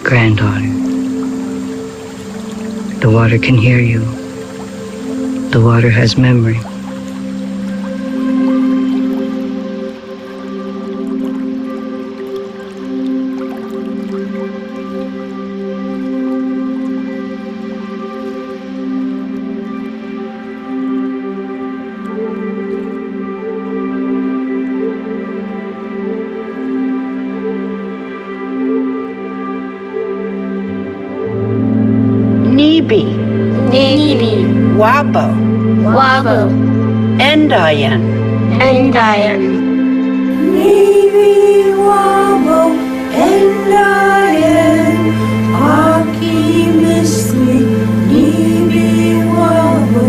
granddaughter. The water can hear you. The water has memory. Wabo, Endayan, Nibi wabo, Endayan, Aki misli, Nibi wabo,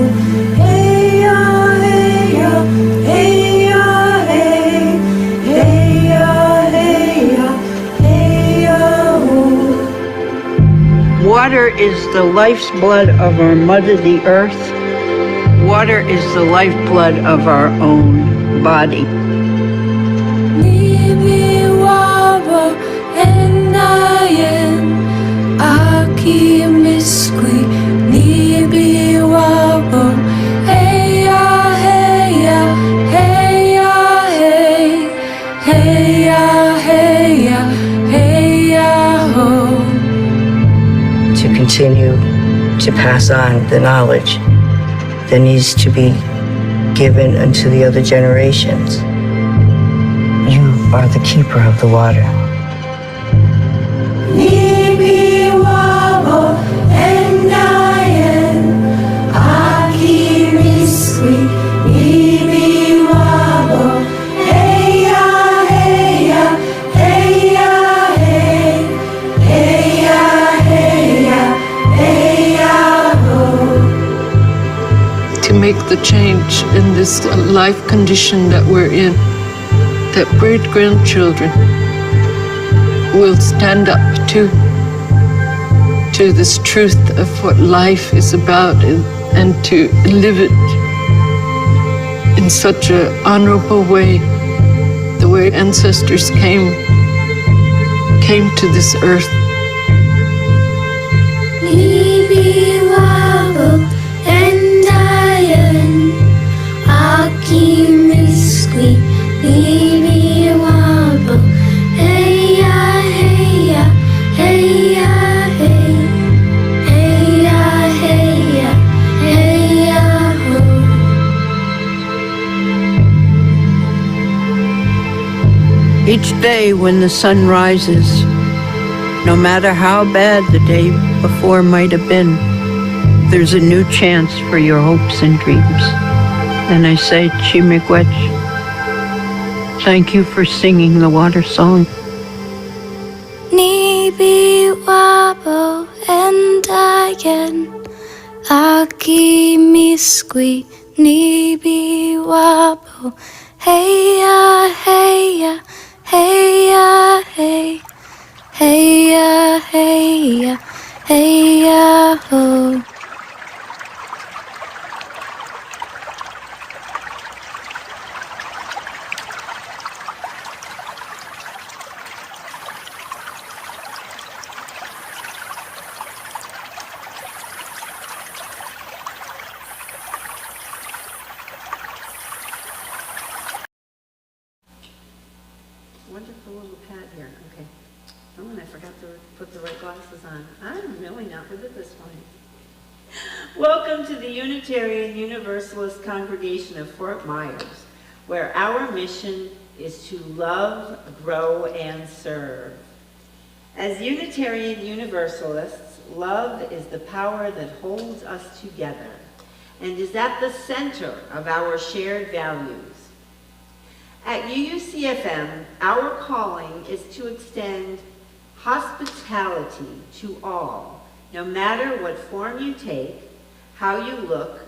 heya, heya, heya, hey, heya, heya, heya, ho. Water is the life's blood of our mother, the earth. Water is the lifeblood of our own body. Nibi wabo, Endayan, Aki misli, Nibi wabo, heya, heya, heya, hey, heya, heya, heya, ho. To continue to pass on the knowledge that needs to be given unto the other generations. You are the keeper of the water. Nibi wabo, Endayan, Aki misli, Nibi wabo, heya, heya, heya, hey, heya, heya, heya, ho. To make the change in this life condition that we're in, that great-grandchildren will stand up to this truth of what life is about and to live it in such an honorable way, the way ancestors came to this earth. Nibi wabo, Endayan, Aki misli, Nibi wabo, heya, heya, heya, hey, heya, heya, heya, ho. Each day when the sun rises, no matter how bad the day before might have been, there's a new chance for your hopes and dreams. And I say, Chimigwech, thank you for singing the water song. Nibi wabo, Endayan, Aki misli, Nibi wabo, heya, heya, heya, hey, heya, heya, heya, ho. Wonderful little pad here. Okay. Oh, and I forgot to put the right glasses on. I'm really not good at this one. Welcome to the Unitarian Universalist Congregation of Fort Myers, where our mission is to love, grow, and serve. As Unitarian Universalists, love is the power that holds us together and is at the center of our shared values. At UUCFM, our calling is to extend hospitality to all, no matter what form you take, how you look,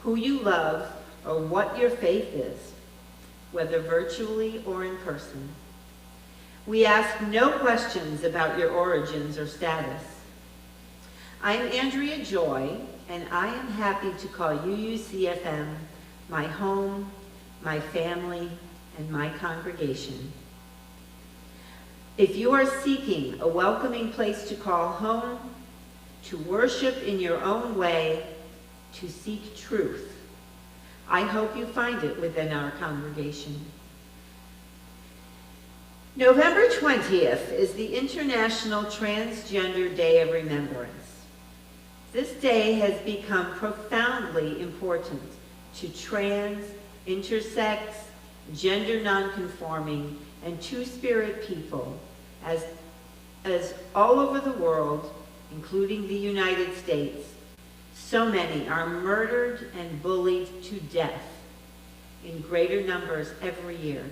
who you love, or what your faith is, whether virtually or in person. We ask no questions about your origins or status. I'm Andrea Joy, and I am happy to call UUCFM my home, my family, and my congregation. If you are seeking a welcoming place to call home, to worship in your own way, to seek truth, I hope you find it within our congregation. November 20th is the International Transgender Day of Remembrance. This day has become profoundly important to trans, intersex, gender nonconforming, and two-spirit people as all over the world, including the United States, so many are murdered and bullied to death in greater numbers every year.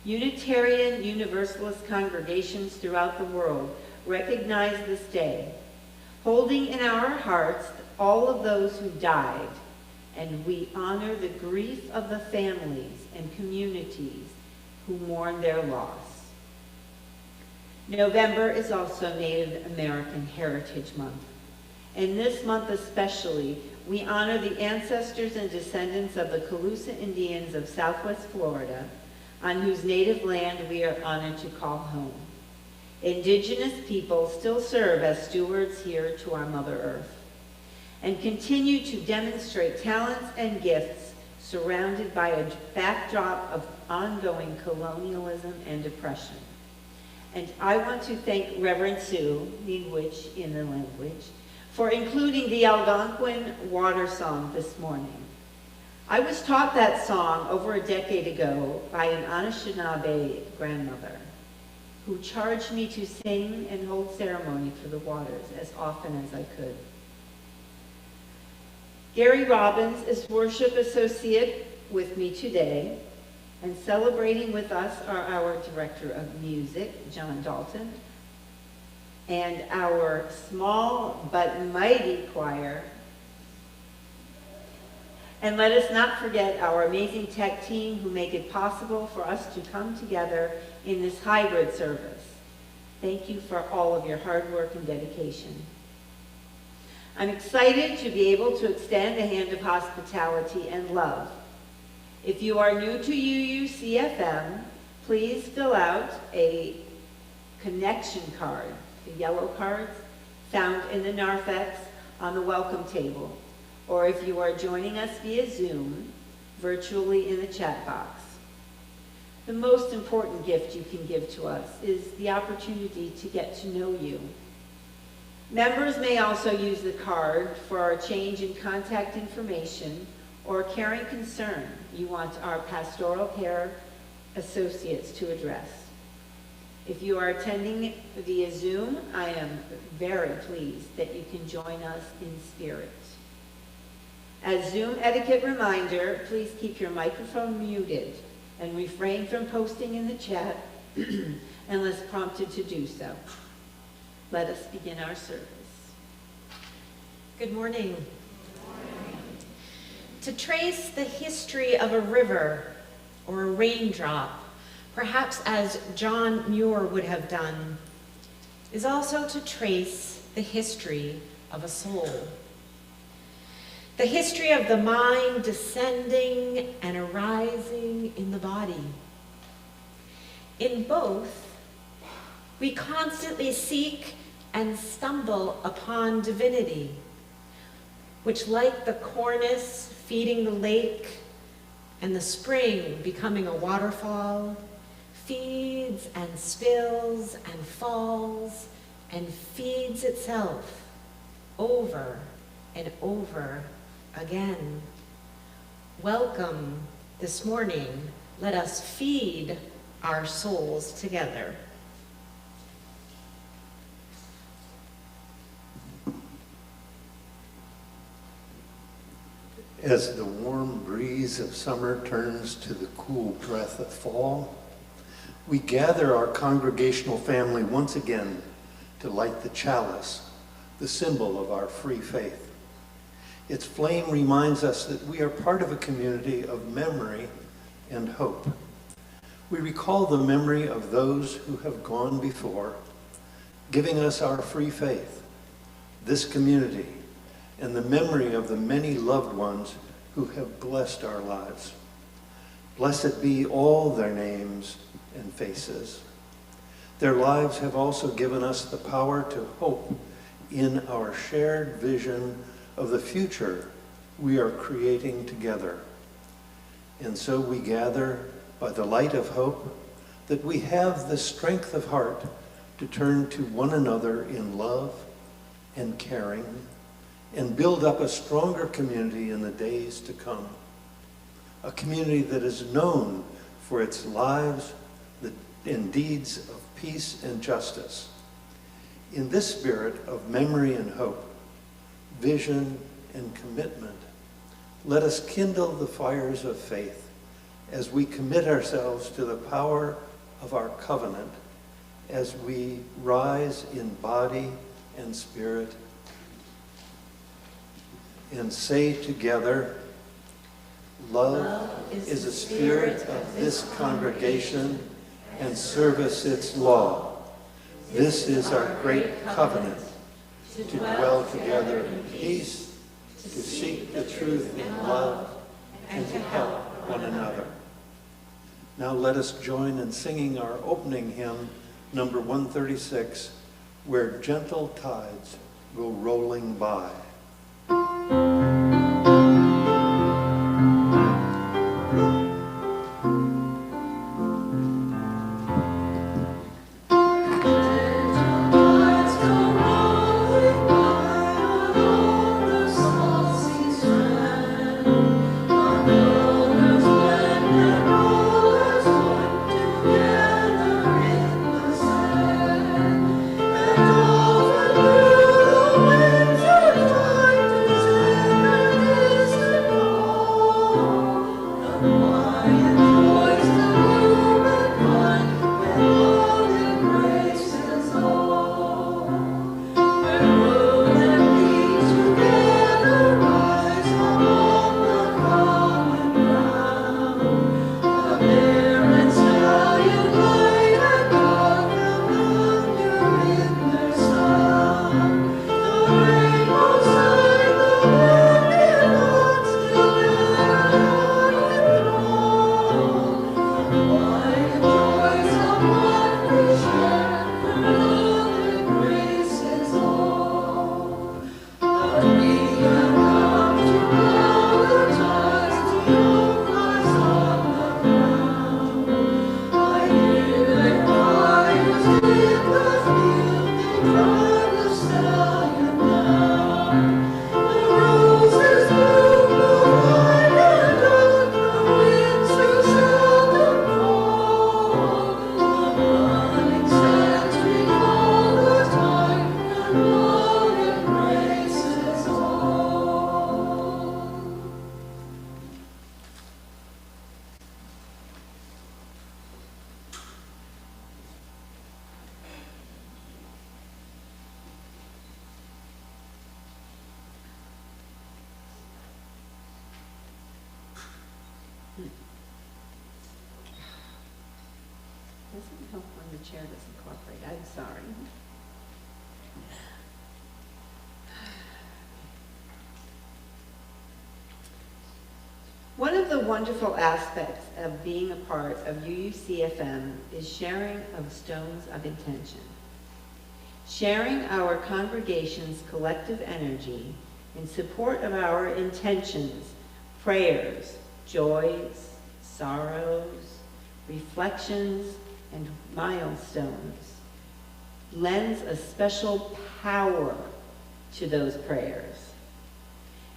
Unitarian Universalist congregations throughout the world recognize this day, holding in our hearts all of those who died, and we honor the grief of the families and communities who mourn their loss. November is also Native American Heritage Month. And this month especially, we honor the ancestors and descendants of the Calusa Indians of Southwest Florida, on whose native land we are honored to call home. Indigenous people still serve as stewards here to our Mother Earth and continue to demonstrate talents and gifts surrounded by a backdrop of ongoing colonialism and oppression. And I want to thank Reverend Sue, Miigwech in the language, for including the Algonquin water song this morning. I was taught that song over a decade ago by an Anishinaabe grandmother who charged me to sing and hold ceremony for the waters as often as I could. Gary Robbins is worship associate with me today, and celebrating with us are our director of music, John Dalton, and our small but mighty choir. And let us not forget our amazing tech team who make it possible for us to come together in this hybrid service. Thank you for all of your hard work and dedication. I'm excited to be able to extend a hand of hospitality and love. If you are new to UUCFM, please fill out a connection card, the yellow cards found in the narthex on the welcome table, or if you are joining us via Zoom, virtually in the chat box. The most important gift you can give to us is the opportunity to get to know you. Members may also use the card for a change in contact information or a caring concern you want our pastoral care associates to address. If you are attending via Zoom, I am very pleased that you can join us in spirit. As Zoom etiquette reminder, please keep your microphone muted and refrain from posting in the chat unless prompted to do so. Let us begin our service. Good morning. To trace the history of a river or a raindrop, perhaps as John Muir would have done, is also to trace the history of a soul. The history of the mind descending and arising in the body. In both, we constantly seek and stumble upon divinity, which, like the cornice feeding the lake and the spring becoming a waterfall, feeds and spills and falls and feeds itself over and over again. Welcome this morning. Let us feed our souls together. As the warm breeze of summer turns to the cool breath of fall, we gather our congregational family once again to light the chalice, the symbol of our free faith. Its flame reminds us that we are part of a community of memory and hope. We recall the memory of those who have gone before, giving us our free faith, this community, and the memory of the many loved ones who have blessed our lives. Blessed be all their names and faces. Their lives have also given us the power to hope in our shared vision of the future we are creating together. And so we gather by the light of hope that we have the strength of heart to turn to one another in love and caring and build up a stronger community in the days to come. A community that is known for its lives and deeds of peace and justice. In this spirit of memory and hope, vision and commitment, let us kindle the fires of faith as we commit ourselves to the power of our covenant as we rise in body and spirit and say together, love is the spirit of this congregation and service its law. This is our great covenant, to dwell together in peace, to seek the truth in love, and to help one another. Now let us join in singing our opening hymn, number 136, Where Gentle Tides Go Rolling By. Doesn't help when the chair doesn't cooperate. I'm sorry. One of the wonderful aspects of being a part of UUCFM is sharing of stones of intention. Sharing our congregation's collective energy in support of our intentions, prayers, joys, sorrows, reflections, and milestones lends a special power to those prayers.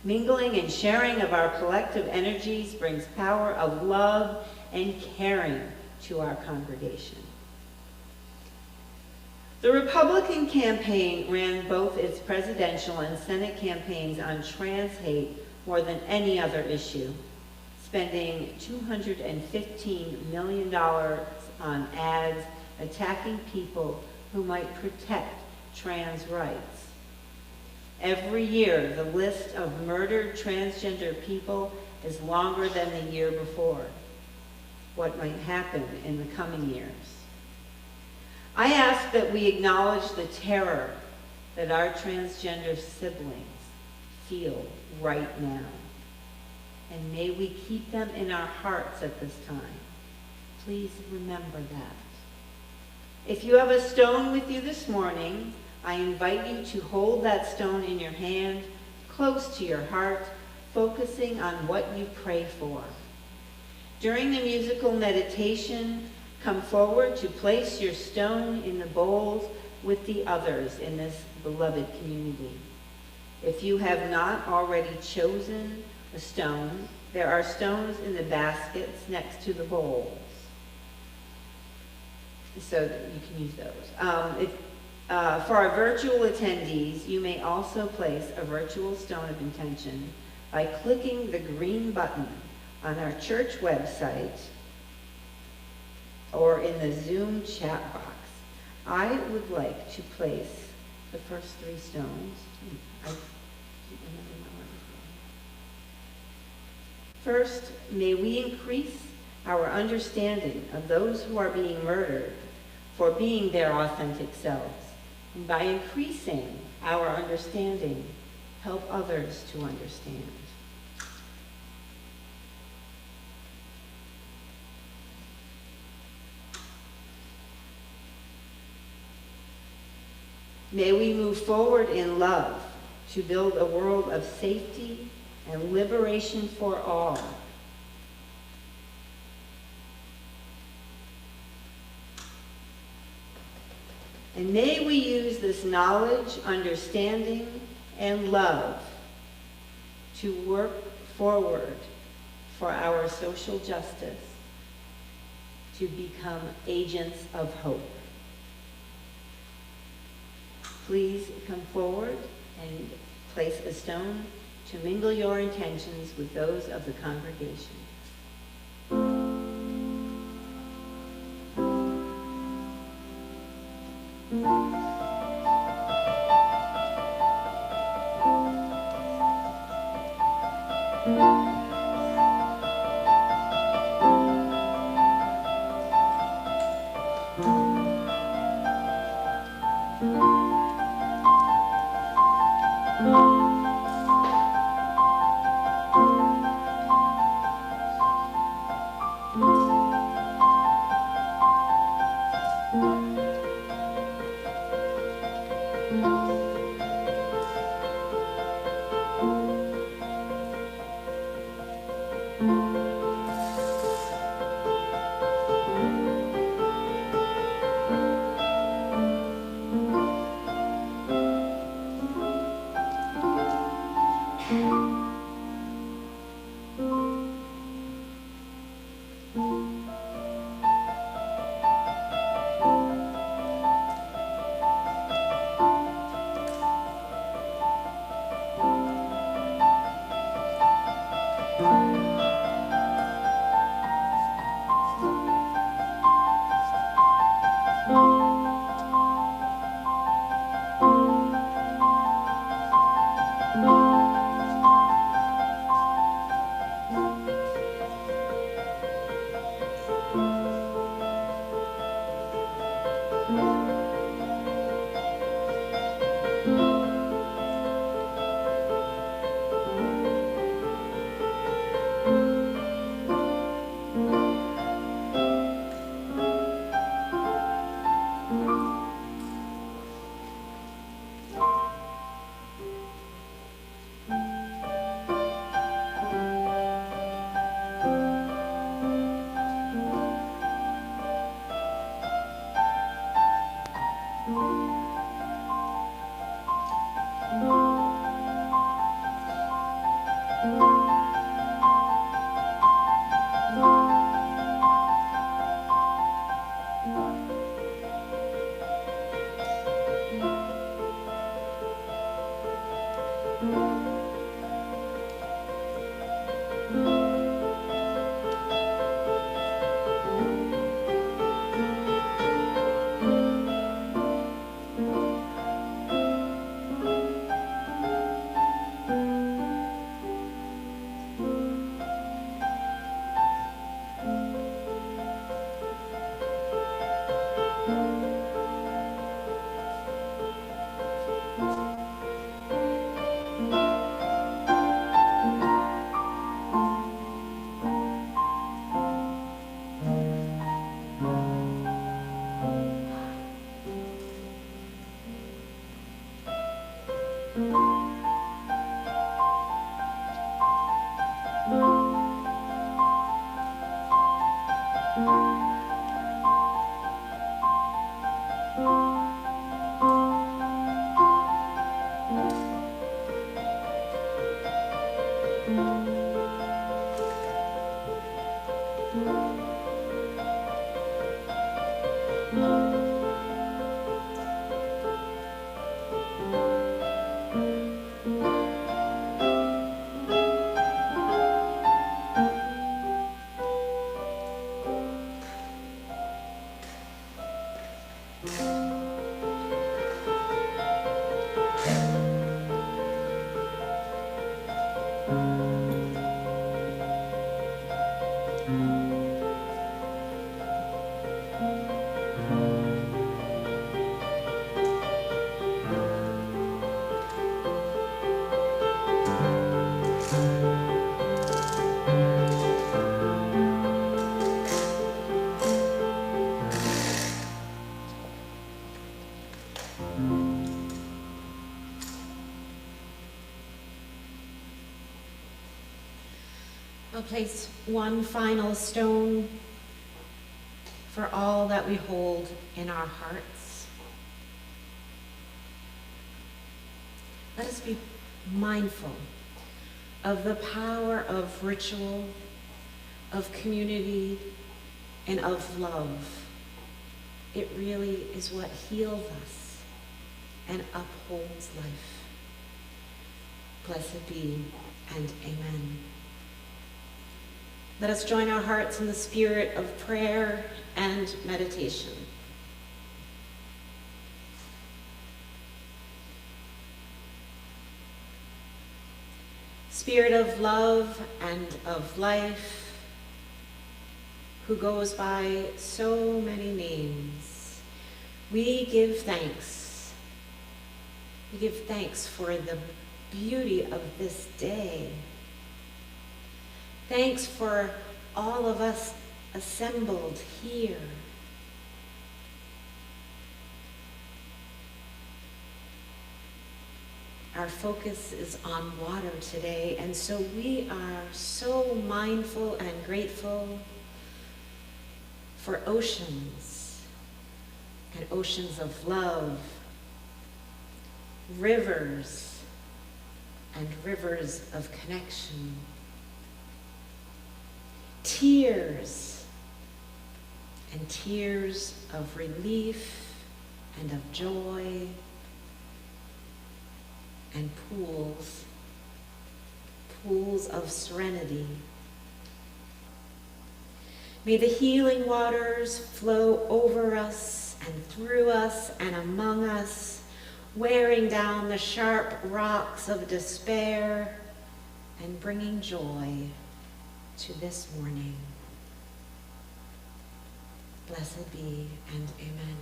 Mingling and sharing of our collective energies brings power of love and caring to our congregation. The Republican campaign ran both its presidential and Senate campaigns on trans hate more than any other issue, spending $215 million on ads attacking people who might protect trans rights. Every year, the list of murdered transgender people is longer than the year before. What might happen in the coming years? I ask that we acknowledge the terror that our transgender siblings feel right now. And may we keep them in our hearts at this time. Please remember that. If you have a stone with you this morning, I invite you to hold that stone in your hand, close to your heart, focusing on what you pray for. During the musical meditation, come forward to place your stone in the bowls with the others in this beloved community. If you have not already chosen a stone, there are stones in the baskets next to the bowls, so that you can use those. For our virtual attendees, you may also place a virtual stone of intention by clicking the green button on our church website or in the Zoom chat box. I would like to place the first 3 stones. First, may we increase our understanding of those who are being murdered for being their authentic selves. And by increasing our understanding, help others to understand. May we move forward in love to build a world of safety and liberation for all. And may we use this knowledge, understanding, and love to work forward for our social justice, to become agents of hope. Please come forward and place a stone to mingle your intentions with those of the congregation. I'll place one final stone for all that we hold in our hearts. Let us be mindful of the power of ritual, of community, and of love. It really is what heals us and upholds life. Blessed be, and amen. Let us join our hearts in the spirit of prayer and meditation. Spirit of love and of life, who goes by so many names, we give thanks. We give thanks for the beauty of this day. Thanks for all of us assembled here. Our focus is on water today, and so we are so mindful and grateful for oceans and oceans of love, rivers and rivers of connection, tears and tears of relief and of joy, and pools of serenity. May the healing waters flow over us and through us and among us, wearing down the sharp rocks of despair and bringing joy to this morning. Blessed be, and amen.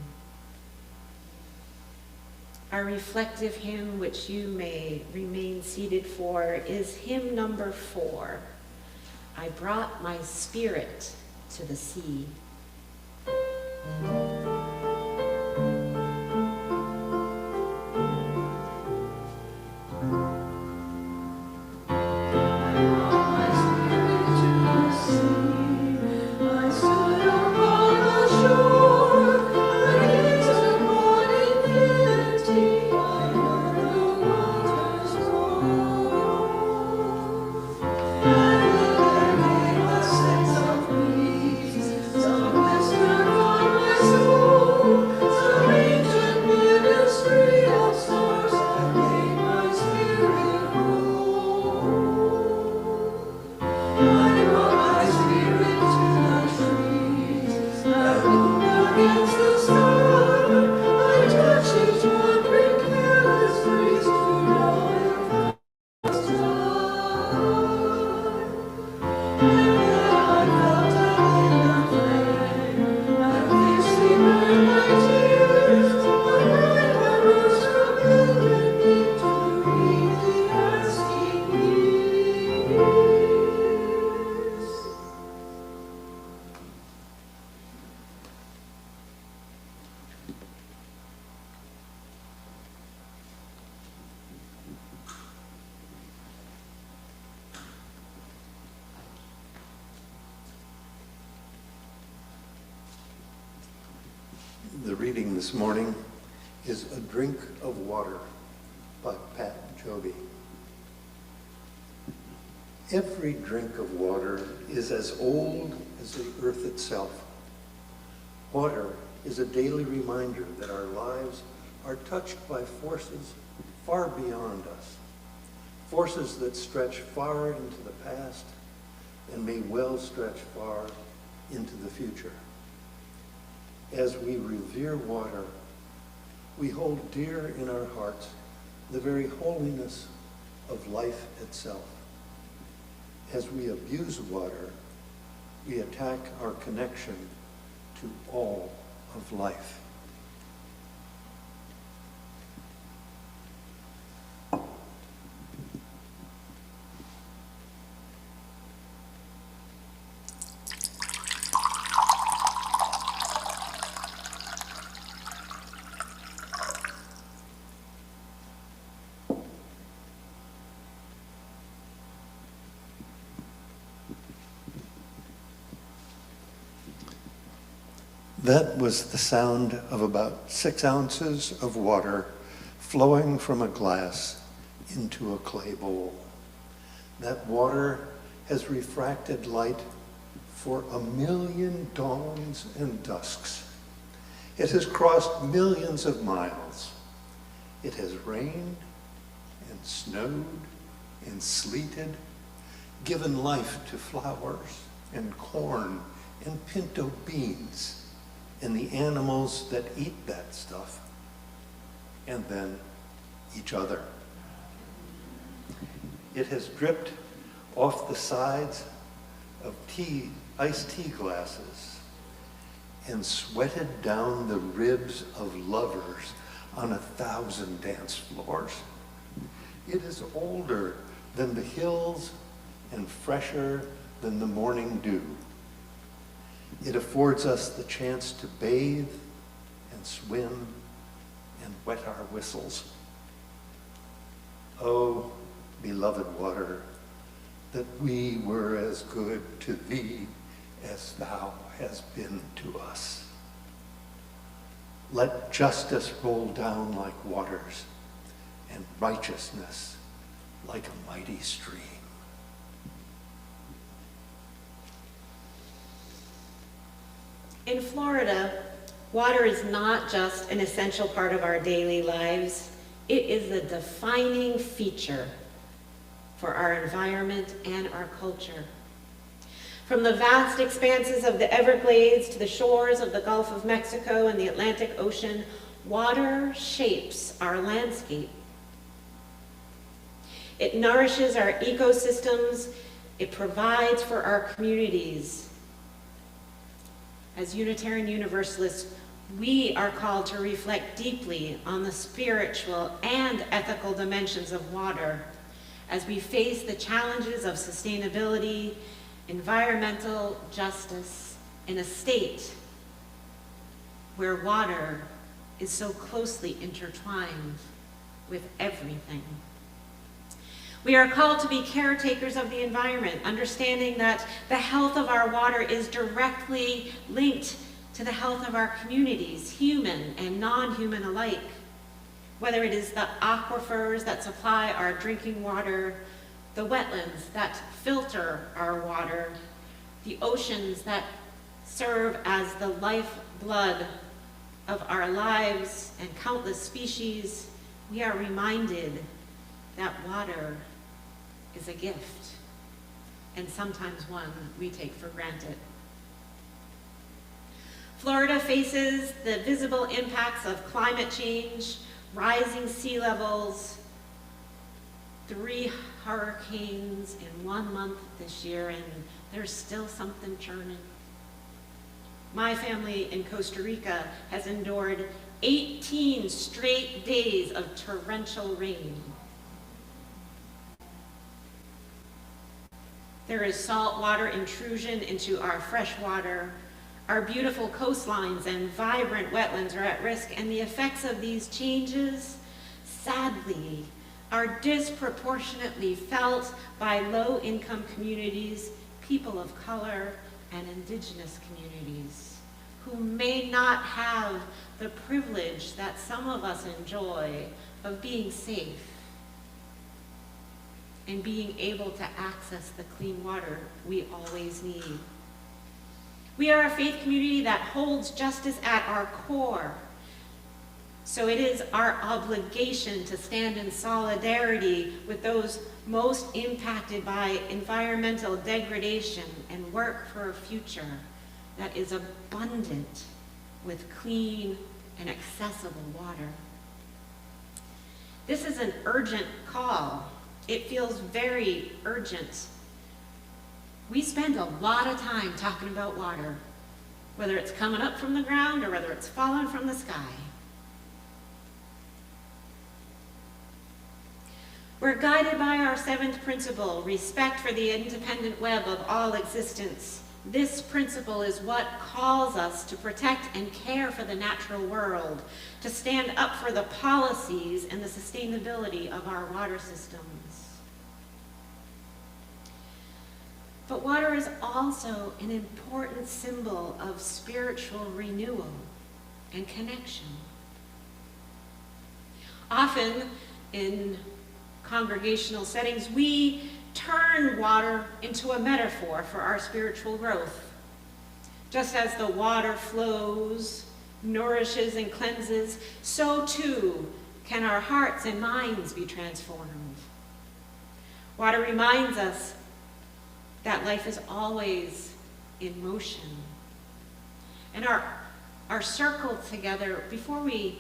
Our reflective hymn, which you may remain seated for, is hymn number 4, I Brought My Spirit to the Sea. So The reading this morning is A Drink of Water by Pat Jobe. Every drink of water is as old as the earth itself. Water is a daily reminder that our lives are touched by forces far beyond us, forces that stretch far into the past and may well stretch far into the future. As we revere water, we hold dear in our hearts the very holiness of life itself. As we abuse water, we attack our connection to all of life. That was the sound of about 6 ounces of water flowing from a glass into a clay bowl. That water has refracted light for 1,000,000 dawns and dusks. It has crossed millions of miles. It has rained and snowed and sleeted, given life to flowers and corn and pinto beans and the animals that eat that stuff, and then each other. It has dripped off the sides of iced tea glasses and sweated down the ribs of lovers on 1,000 dance floors. It is older than the hills and fresher than the morning dew. It affords us the chance to bathe and swim and wet our whistles. Oh, beloved water, that we were as good to thee as thou hast been to us. Let justice roll down like waters and righteousness like a mighty stream. In Florida, water is not just an essential part of our daily lives, it is a defining feature for our environment and our culture. From the vast expanses of the Everglades to the shores of the Gulf of Mexico and the Atlantic Ocean, water shapes our landscape. It nourishes our ecosystems, it provides for our communities. As Unitarian Universalists, we are called to reflect deeply on the spiritual and ethical dimensions of water as we face the challenges of sustainability, environmental justice in a state where water is so closely intertwined with everything. We are called to be caretakers of the environment, understanding that the health of our water is directly linked to the health of our communities, human and non-human alike. Whether it is the aquifers that supply our drinking water, the wetlands that filter our water, the oceans that serve as the lifeblood of our lives and countless species, we are reminded that water is a gift, and sometimes one we take for granted. Florida faces the visible impacts of climate change, rising sea levels, 3 hurricanes in 1 month this year, and there's still something churning. My family in Costa Rica has endured 18 straight days of torrential rain. There is saltwater intrusion into our fresh water. Our beautiful coastlines and vibrant wetlands are at risk, and the effects of these changes, sadly, are disproportionately felt by low-income communities, people of color, and indigenous communities, who may not have the privilege that some of us enjoy of being safe and being able to access the clean water we always need. We are a faith community that holds justice at our core. So it is our obligation to stand in solidarity with those most impacted by environmental degradation and work for a future that is abundant with clean and accessible water. This is an urgent call. It feels very urgent. We spend a lot of time talking about water, whether it's coming up from the ground or whether it's falling from the sky. We're guided by our seventh principle, respect for the independent web of all existence. This principle is what calls us to protect and care for the natural world, to stand up for the policies and the sustainability of our water systems. But water is also an important symbol of spiritual renewal and connection. Often in congregational settings, we turn water into a metaphor for our spiritual growth. Just as the water flows, nourishes, and cleanses, so too can our hearts and minds be transformed. Water reminds us that life is always in motion. And our circle together, before we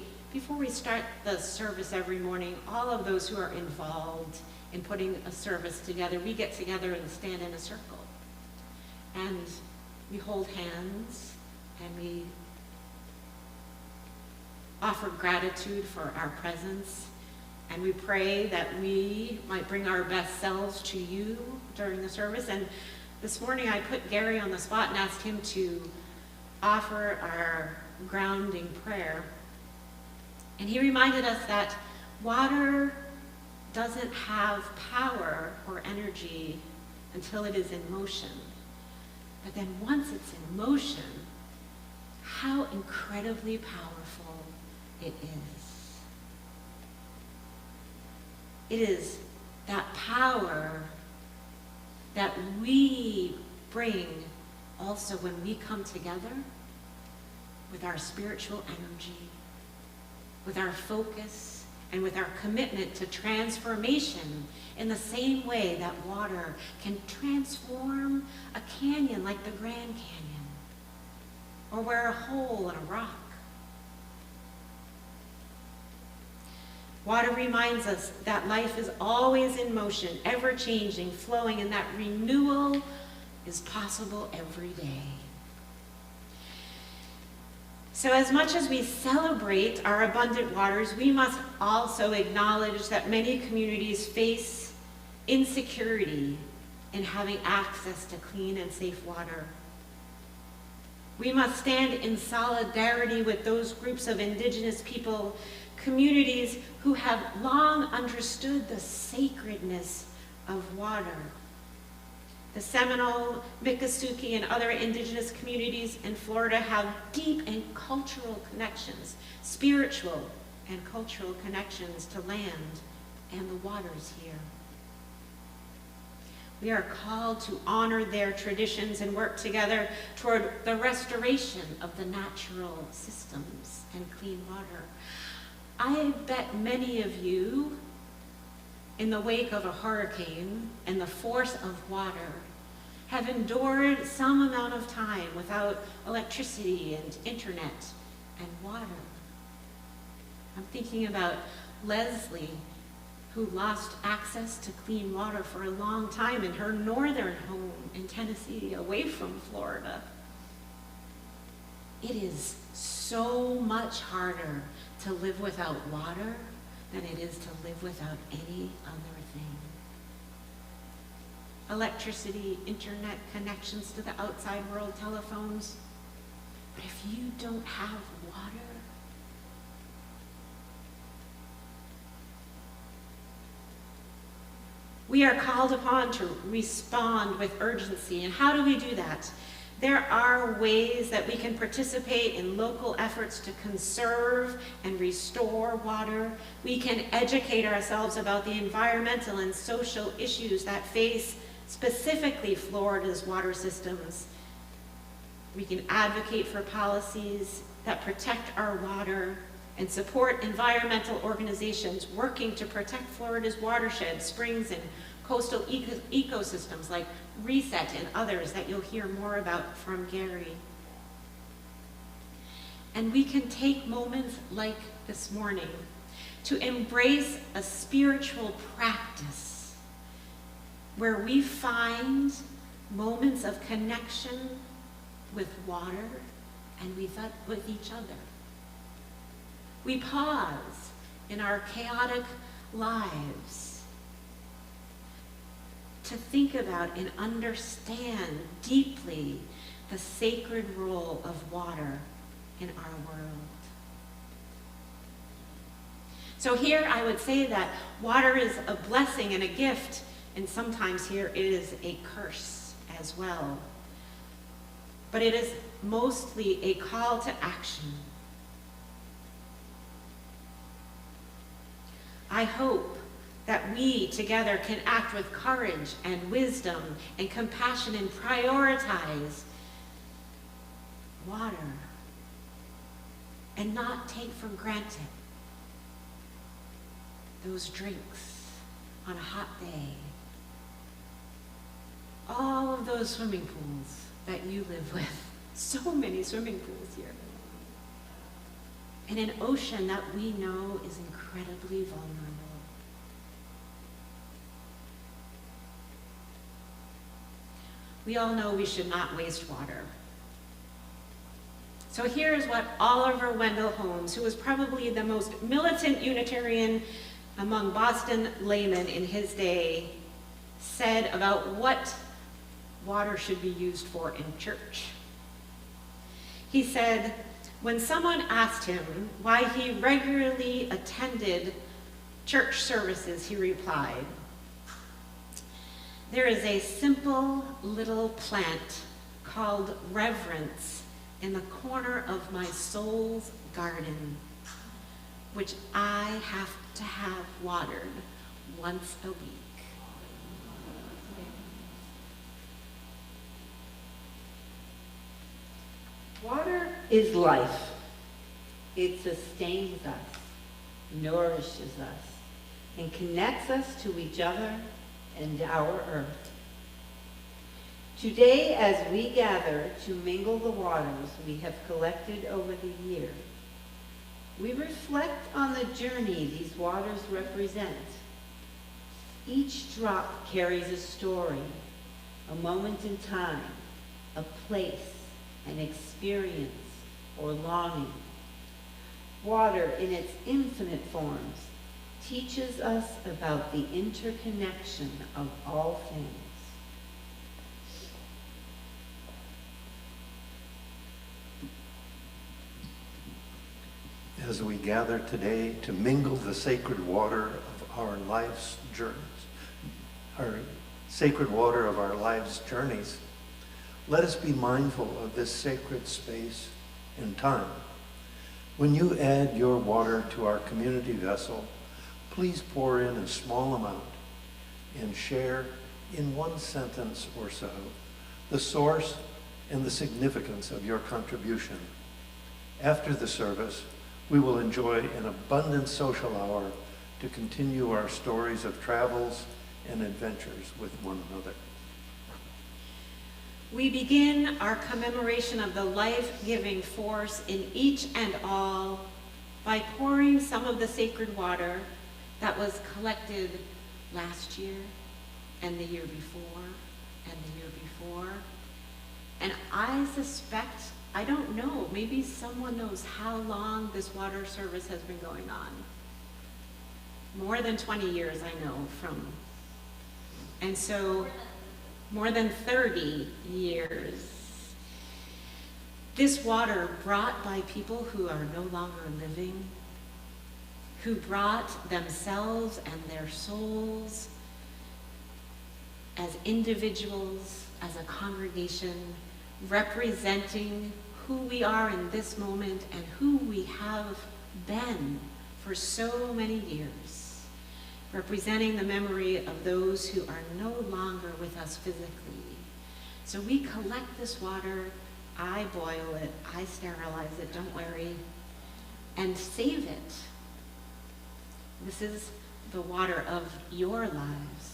start the service every morning, all of those who are involved in putting a service together, we get together and stand in a circle. And we hold hands and we offer gratitude for our presence. And we pray that we might bring our best selves to you during the service. And this morning I put Gary on the spot and asked him to offer our grounding prayer. And he reminded us that water doesn't have power or energy until it is in motion. But then once it's in motion, how incredibly powerful it is. It is that power that we bring also when we come together with our spiritual energy, with our focus, and with our commitment to transformation in the same way that water can transform a canyon like the Grand Canyon, or wear a hole in a rock. Water reminds us that life is always in motion, ever-changing, flowing, and that renewal is possible every day. So as much as we celebrate our abundant waters, we must also acknowledge that many communities face insecurity in having access to clean and safe water. We must stand in solidarity with those groups of indigenous people, communities who have long understood the sacredness of water. The Seminole, Miccosukee, and other indigenous communities in Florida have deep and cultural connections, spiritual and cultural connections to land and the waters here. We are called to honor their traditions and work together toward the restoration of the natural systems and clean water. I bet many of you, in the wake of a hurricane and the force of water, have endured some amount of time without electricity and internet and water. I'm thinking about Leslie, who lost access to clean water for a long time in her northern home in Tennessee, away from Florida. It is so much harder to live without water than it is to live without any other thing. Electricity, internet connections to the outside world, telephones. But if you don't have water, we are called upon to respond with urgency. And how do we do that? There are ways that we can participate in local efforts to conserve and restore water. We can educate ourselves about the environmental and social issues that face specifically Florida's water systems. We can advocate for policies that protect our water and support environmental organizations working to protect Florida's watersheds, springs, and coastal ecosystems like Reset and others that you'll hear more about from Gary. And we can take moments like this morning to embrace a spiritual practice where we find moments of connection with water and with each other. We pause in our chaotic lives to think about and understand deeply the sacred role of water in our world. So here I would say that water is a blessing and a gift, and sometimes here it is a curse as well. But it is mostly a call to action. I hope that we together can act with courage and wisdom and compassion and prioritize water and not take for granted those drinks on a hot day. All of those swimming pools that you live with. So many swimming pools here. And an ocean that we know is incredibly vulnerable. We all know we should not waste water. So here's what Oliver Wendell Holmes, who was probably the most militant Unitarian among Boston laymen in his day, said about what water should be used for in church. He said, when someone asked him why he regularly attended church services, he replied, "There is a simple little plant called reverence in the corner of my soul's garden, which I have to have watered once a week." Water is life. It sustains us, nourishes us, and connects us to each other and our earth. Today, as we gather to mingle the waters we have collected over the year, we reflect on the journey these waters represent. Each drop carries a story, a moment in time, a place, an experience, or longing. Water, in its infinite forms, teaches us about the interconnection of all things. As we gather today to mingle the sacred water of our life's journeys, our sacred water of our life's journeys, let us be mindful of this sacred space and time. When you add your water to our community vessel, please pour in a small amount and share in one sentence or so the source and the significance of your contribution. After the service, we will enjoy an abundant social hour to continue our stories of travels and adventures with one another. We begin our commemoration of the life-giving force in each and all by pouring some of the sacred water that was collected last year and the year before and the year before. And I suspect, I don't know, maybe someone knows how long this water service has been going on. More than 20 years, I know from. And so, more than 30 years. This water brought by people who are no longer living, who brought themselves and their souls as individuals, as a congregation, representing who we are in this moment and who we have been for so many years, representing the memory of those who are no longer with us physically. So we collect this water, I boil it, I sterilize it, don't worry, and save it. This is the water of your lives.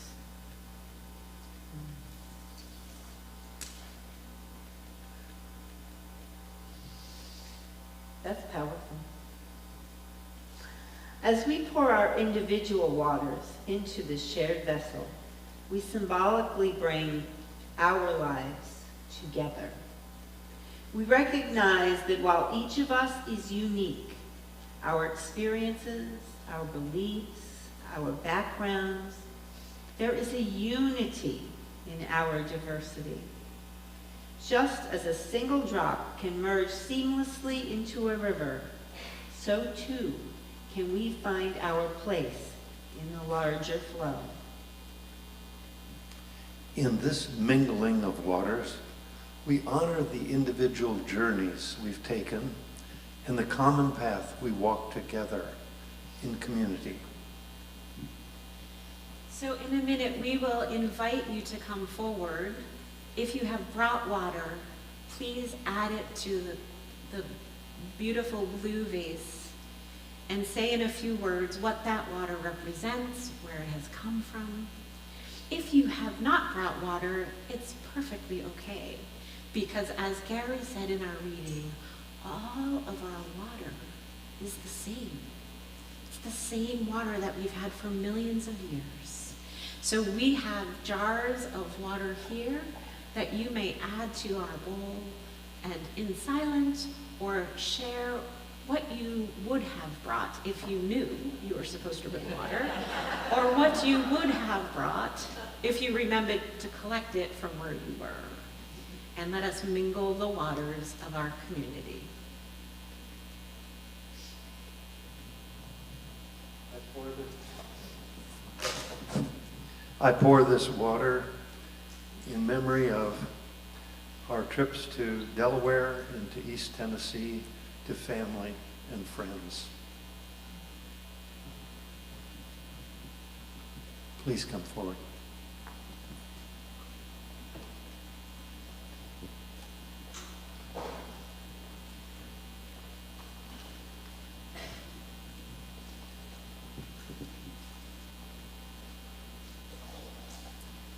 That's powerful. As we pour our individual waters into the shared vessel, we symbolically bring our lives together. We recognize that while each of us is unique, our experiences, our beliefs, our backgrounds, there is a unity in our diversity. Just as a single drop can merge seamlessly into a river, so too can we find our place in the larger flow. In this mingling of waters, we honor the individual journeys we've taken and the common path we walk together in community. So in a minute, we will invite you to come forward. If you have brought water, please add it to the beautiful blue vase and say in a few words what that water represents, where it has come from. If you have not brought water, it's perfectly okay, because as Gary said in our reading, all of our water is the same. It's the same water that we've had for millions of years. So we have jars of water here that you may add to our bowl and in silence or share what you would have brought if you knew you were supposed to bring water, or what you would have brought if you remembered to collect it from where you were. And let us mingle the waters of our community. I pour this water in memory of our trips to Delaware and to East Tennessee, to family and friends. Please come forward.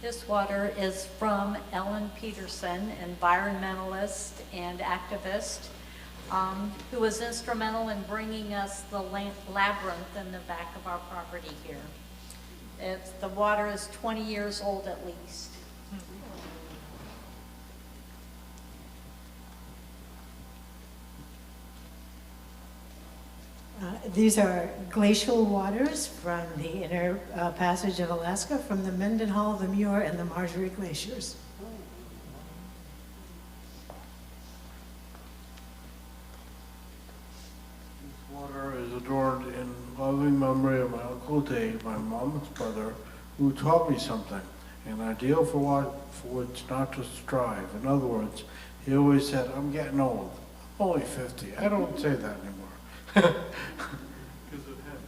This water is from Ellen Peterson, environmentalist and activist, who was instrumental in bringing us the labyrinth in the back of our property here. The water is 20 years old at least. These are glacial waters from the inner passage of Alaska, from the Mendenhall, the Muir, and the Marjorie glaciers. This water is adored in loving memory of my Uncle Dave, my mom's brother, who taught me something, an ideal for which not to strive. In other words, he always said, "I'm getting old. I'm only 50. I don't say that anymore." Because of him.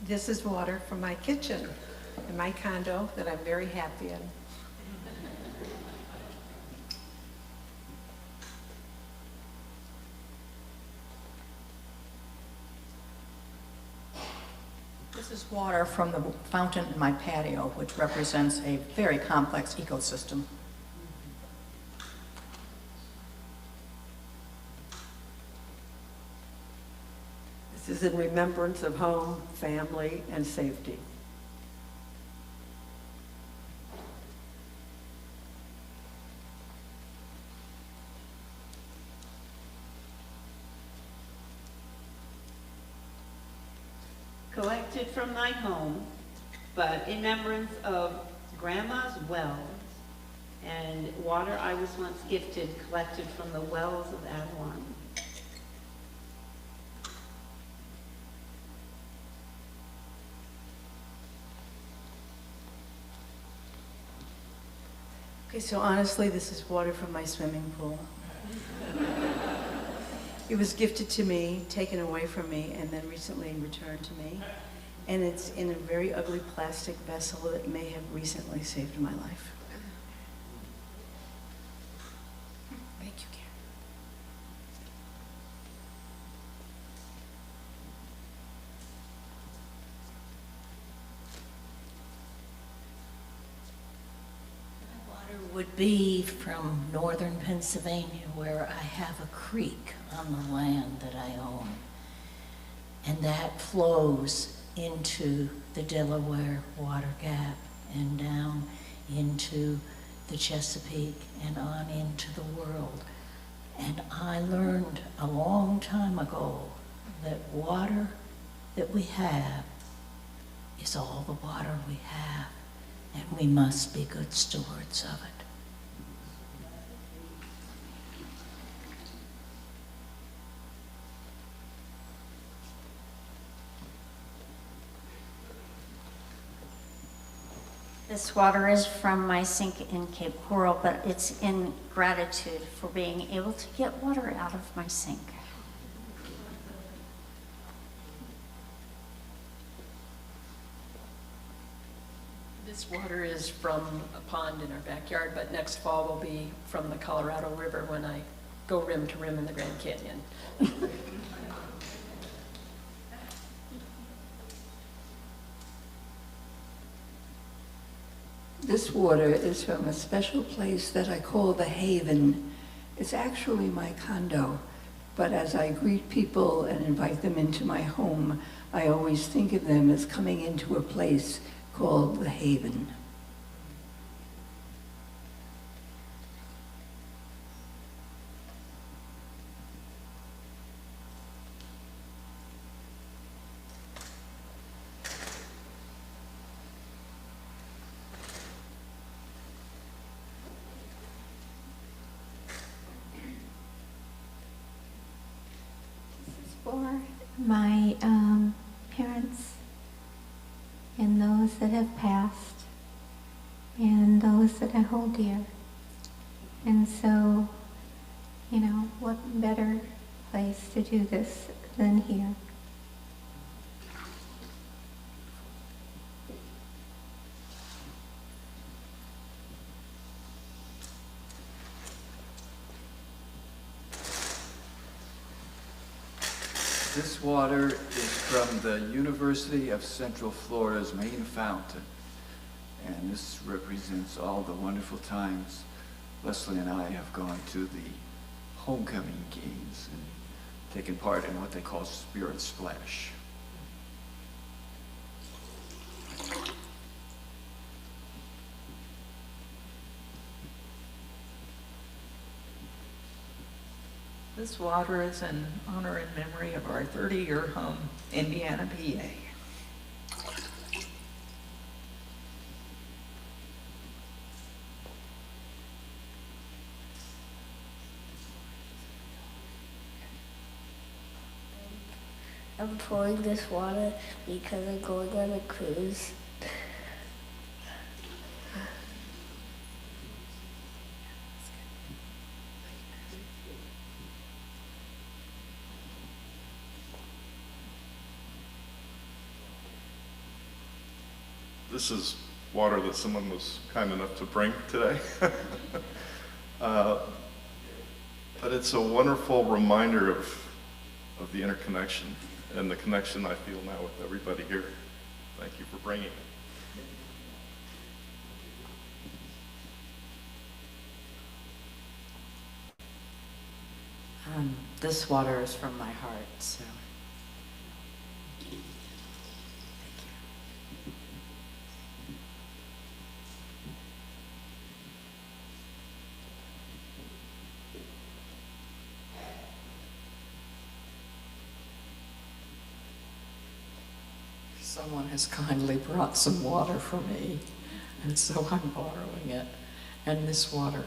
This is water from my kitchen in my condo that I'm very happy in. This is water from the fountain in my patio, which represents a very complex ecosystem. This is in remembrance of home, family, and safety. collected from thy home, but in remembrance of Grandma's wells and water I was once gifted, collected from the wells of Avalon. Okay, so honestly, this is water from my swimming pool. It was gifted to me, taken away from me, and then recently returned to me. And it's in a very ugly plastic vessel that may have recently saved my life. Thank you, Karen. Water would be from northern Pennsylvania, where I have a creek on the land that I own. And that flows into the Delaware Water Gap and down into the Chesapeake and on into the world. And I learned a long time ago that water that we have is all the water we have, and we must be good stewards of it. This water is from my sink in Cape Coral, but it's in gratitude for being able to get water out of my sink. This water is from a pond in our backyard, but next fall will be from the Colorado River when I go rim to rim in the Grand Canyon. This water is from a special place that I call the Haven. It's actually my condo, but as I greet people and invite them into my home, I always think of them as coming into a place called the Haven. For my parents and those that have passed and those that I hold dear. And so, you know, what better place to do this than here? This water is from the University of Central Florida's main fountain. And this represents all the wonderful times Leslie and I have gone to the homecoming games and taken part in what they call Spirit Splash. This water is in honor and memory of our 30-year home, Indiana, PA. I'm pouring this water because I'm going on a cruise. This is water that someone was kind enough to bring today. But it's a wonderful reminder of the interconnection and the connection I feel now with everybody here. Thank you for bringing it. This water is from my heart, so. Someone has kindly brought some water for me, and so I'm borrowing it. And this water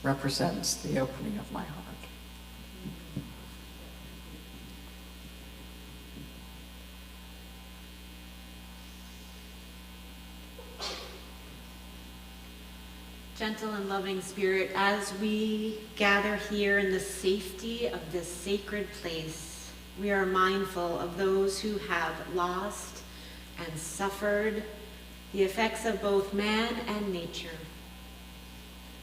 represents the opening of my heart. Gentle and loving Spirit, as we gather here in the safety of this sacred place, we are mindful of those who have lost and suffered the effects of both man and nature.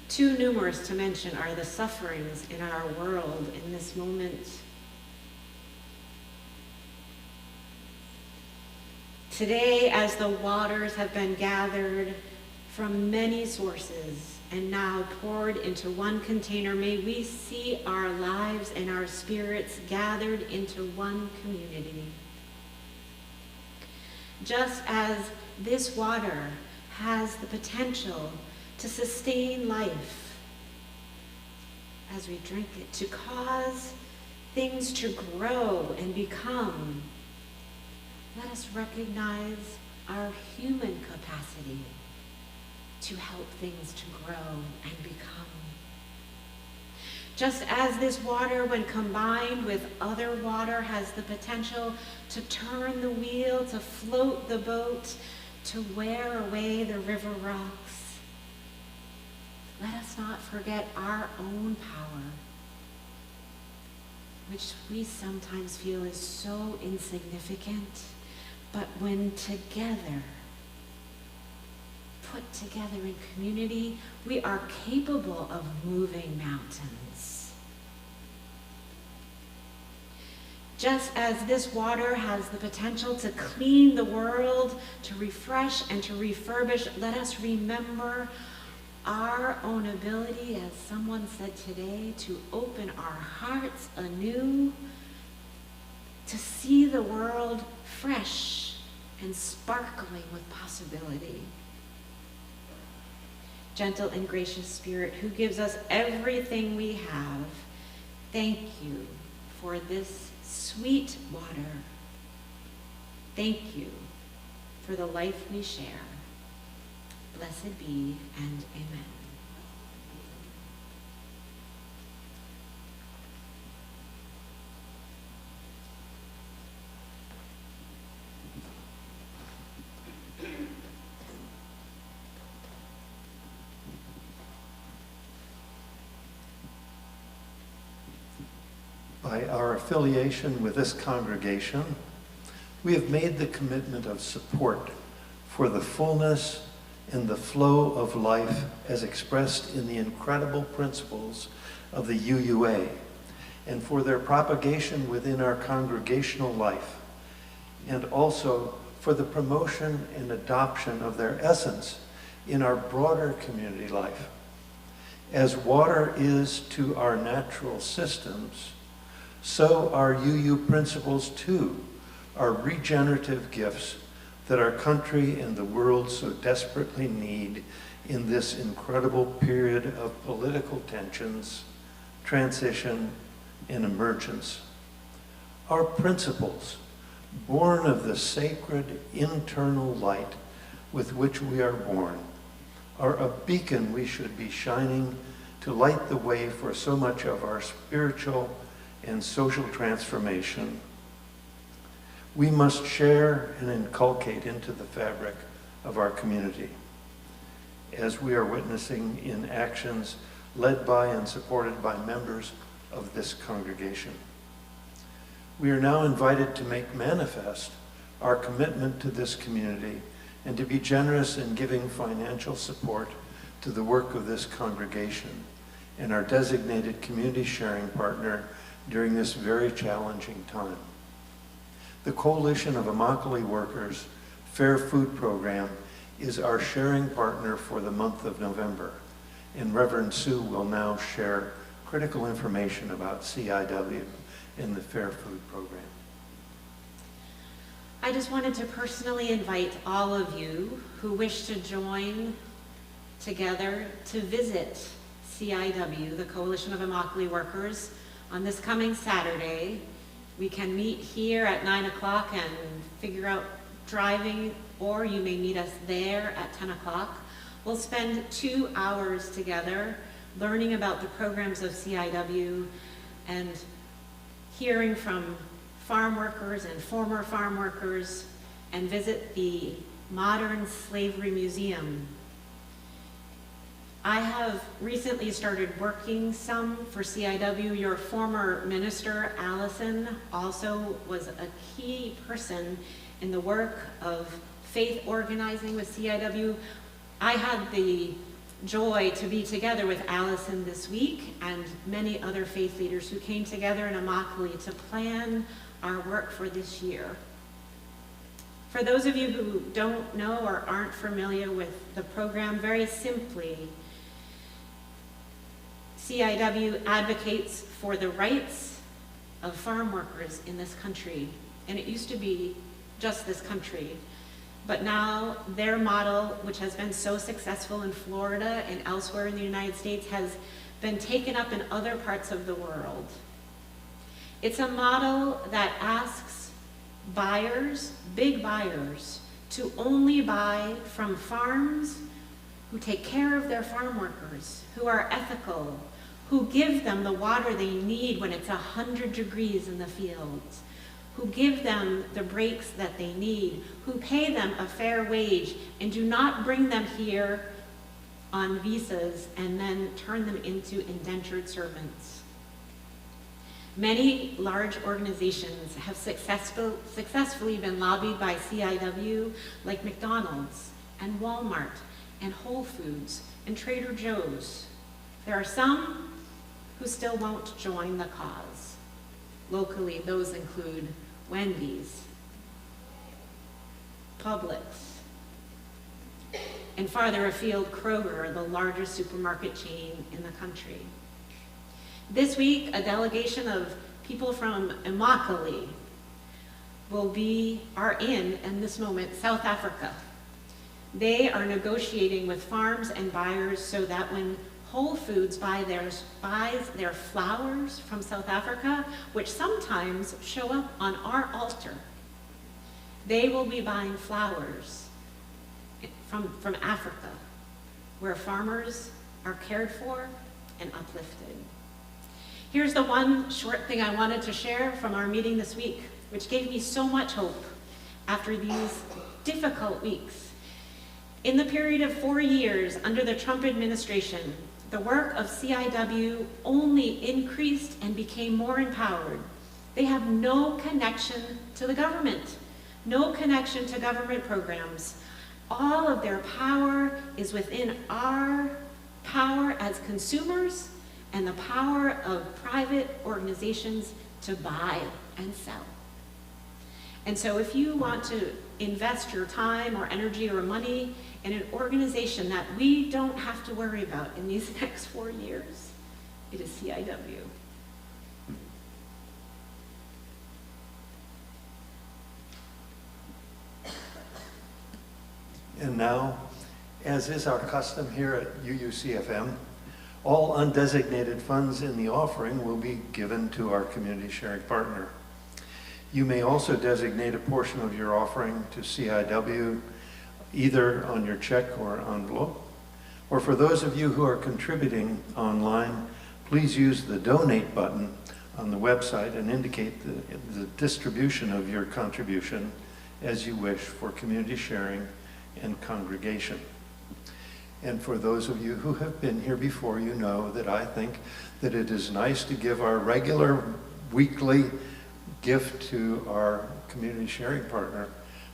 Too numerous to mention are the sufferings in our world in this moment. Today, as the waters have been gathered from many sources and now poured into one container, may we see our lives and our spirits gathered into one community. Just as this water has the potential to sustain life as we drink it, to cause things to grow and become, let us recognize our human capacity to help things to grow and become. Just as this water, when combined with other water, has the potential to turn the wheel, to float the boat, to wear away the river rocks, let us not forget our own power, which we sometimes feel is so insignificant, but when together, put together in community, we are capable of moving mountains. Just as this water has the potential to clean the world, to refresh and to refurbish, let us remember our own ability, as someone said today, to open our hearts anew, to see the world fresh and sparkling with possibility. Gentle and gracious Spirit, who gives us everything we have, thank you for this sweet water. Thank you for the life we share. Blessed be and amen. By our affiliation with this congregation, we have made the commitment of support for the fullness and the flow of life as expressed in the incredible principles of the UUA, and for their propagation within our congregational life, and also for the promotion and adoption of their essence in our broader community life. As water is to our natural systems, so our UU principles too are regenerative gifts that our country and the world so desperately need in this incredible period of political tensions, transition, and emergence. Our principles, born of the sacred internal light with which we are born, are a beacon we should be shining to light the way for so much of our spiritual and social transformation. We must share and inculcate into the fabric of our community, as we are witnessing in actions led by and supported by members of this congregation. We are now invited to make manifest our commitment to this community and to be generous in giving financial support to the work of this congregation and our designated community sharing partner during this very challenging time. The Coalition of Immokalee Workers Fair Food Program is our sharing partner for the month of November, and Reverend Sue will now share critical information about CIW and the Fair Food Program. I just wanted to personally invite all of you who wish to join together to visit CIW, the Coalition of Immokalee Workers, on this coming Saturday. We can meet here at 9 o'clock and figure out driving, or you may meet us there at 10 o'clock. We'll spend 2 hours together learning about the programs of CIW and hearing from farm workers and former farm workers, and visit the Modern Slavery Museum. I have recently started working some for CIW. Your former minister, Allison, also was a key person in the work of faith organizing with CIW. I had the joy to be together with Allison this week and many other faith leaders who came together in Immokalee to plan our work for this year. For those of you who don't know or aren't familiar with the program, very simply, CIW advocates for the rights of farm workers in this country. And it used to be just this country. But now their model, which has been so successful in Florida and elsewhere in the United States, has been taken up in other parts of the world. It's a model that asks buyers, big buyers, to only buy from farms who take care of their farm workers, who are ethical, who give them the water they need when it's 100 degrees in the fields, who give them the breaks that they need, who pay them a fair wage, and do not bring them here on visas and then turn them into indentured servants. Many large organizations have successfully been lobbied by CIW, like McDonald's and Walmart and Whole Foods and Trader Joe's. There are some who still won't join the cause. Locally, those include Wendy's, Publix, and farther afield, Kroger, the largest supermarket chain in the country. This week, a delegation of people from Immokalee are in this moment, South Africa. They are negotiating with farms and buyers so that when Whole Foods buys their flowers from South Africa, which sometimes show up on our altar, they will be buying flowers from Africa, where farmers are cared for and uplifted. Here's the one short thing I wanted to share from our meeting this week, which gave me so much hope after these difficult weeks. In the period of 4 years under the Trump administration, the work of CIW only increased and became more empowered. They have no connection to the government, no connection to government programs. All of their power is within our power as consumers and the power of private organizations to buy and sell. And so if you want to invest your time or energy or money in an organization that we don't have to worry about in these next 4 years, it is CIW. And now, as is our custom here at UUCFM, all undesignated funds in the offering will be given to our community sharing partner. You may also designate a portion of your offering to CIW, either on your check or envelope. Or for those of you who are contributing online, please use the donate button on the website and indicate the distribution of your contribution as you wish for community sharing and congregation. And for those of you who have been here before, you know that I think that it is nice to give our regular weekly gift to our community sharing partner,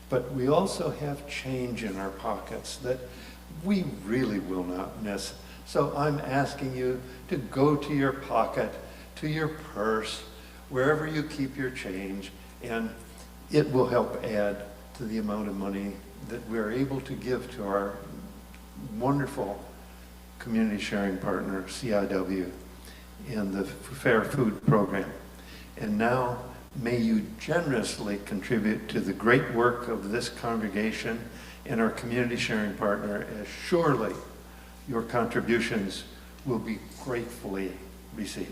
but we also have change in our pockets that we really will not miss. So I'm asking you to go to your pocket, to your purse, wherever you keep your change, and it will help add to the amount of money that we're able to give to our wonderful community sharing partner, CIW, in the Fair Food Program. And now, may you generously contribute to the great work of this congregation and our community sharing partner, as surely your contributions will be gratefully received.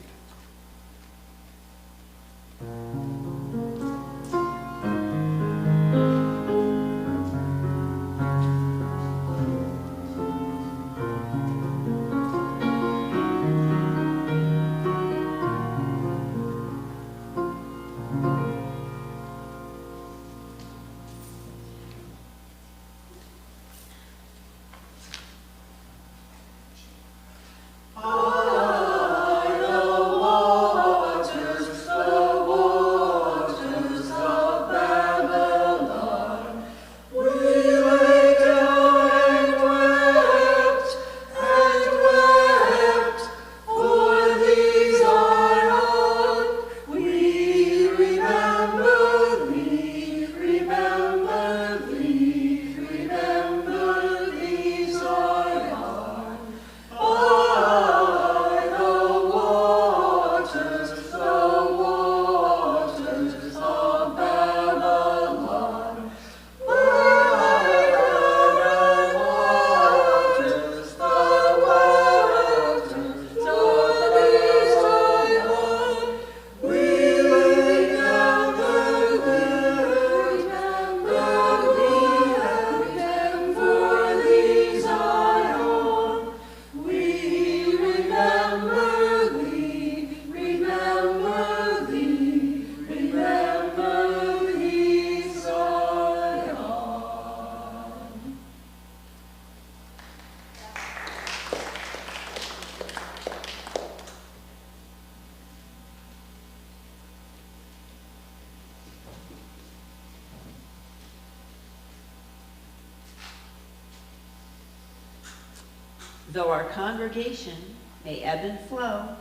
Though our congregation may ebb and flow,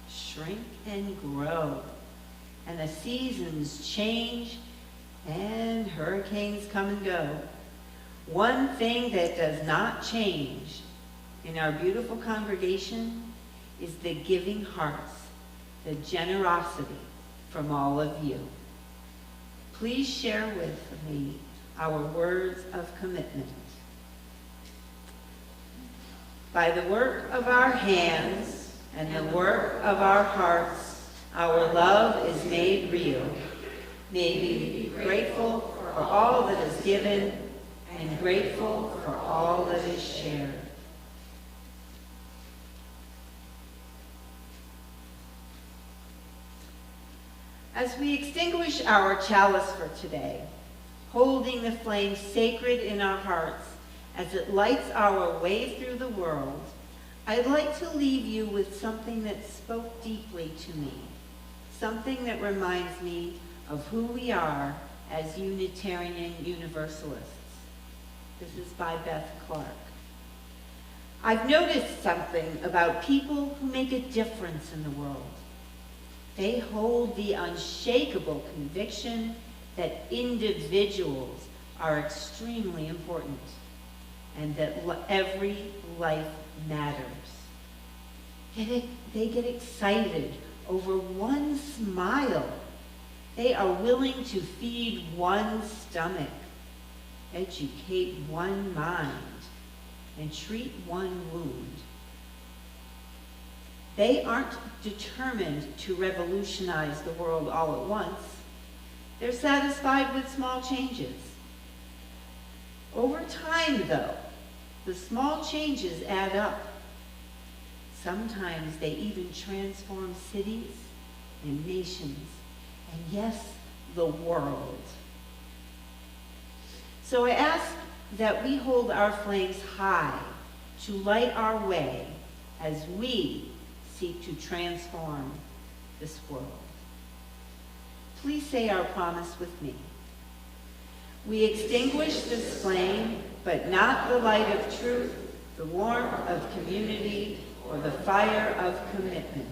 shrink and grow, and the seasons change and hurricanes come and go, one thing that does not change in our beautiful congregation is the giving hearts, the generosity from all of you. Please share with me our words of commitment. By the work of our hands and the work of our hearts, our love is made real. May we be grateful for all that is given and grateful for all that is shared. As we extinguish our chalice for today, holding the flame sacred in our hearts as it lights our way through the world, I'd like to leave you with something that spoke deeply to me, something that reminds me of who we are as Unitarian Universalists. This is by Beth Clark. I've noticed something about people who make a difference in the world. They hold the unshakable conviction that individuals are extremely important and that every life matters. They get excited over one smile. They are willing to feed one stomach, educate one mind, and treat one wound. They aren't determined to revolutionize the world all at once. They're satisfied with small changes. Over time, though, the small changes add up. Sometimes they even transform cities and nations, and yes, the world. So I ask that we hold our flames high to light our way as we seek to transform this world. Please say our promise with me. We extinguish this flame, but not the light of truth, the warmth of community, or the fire of commitment.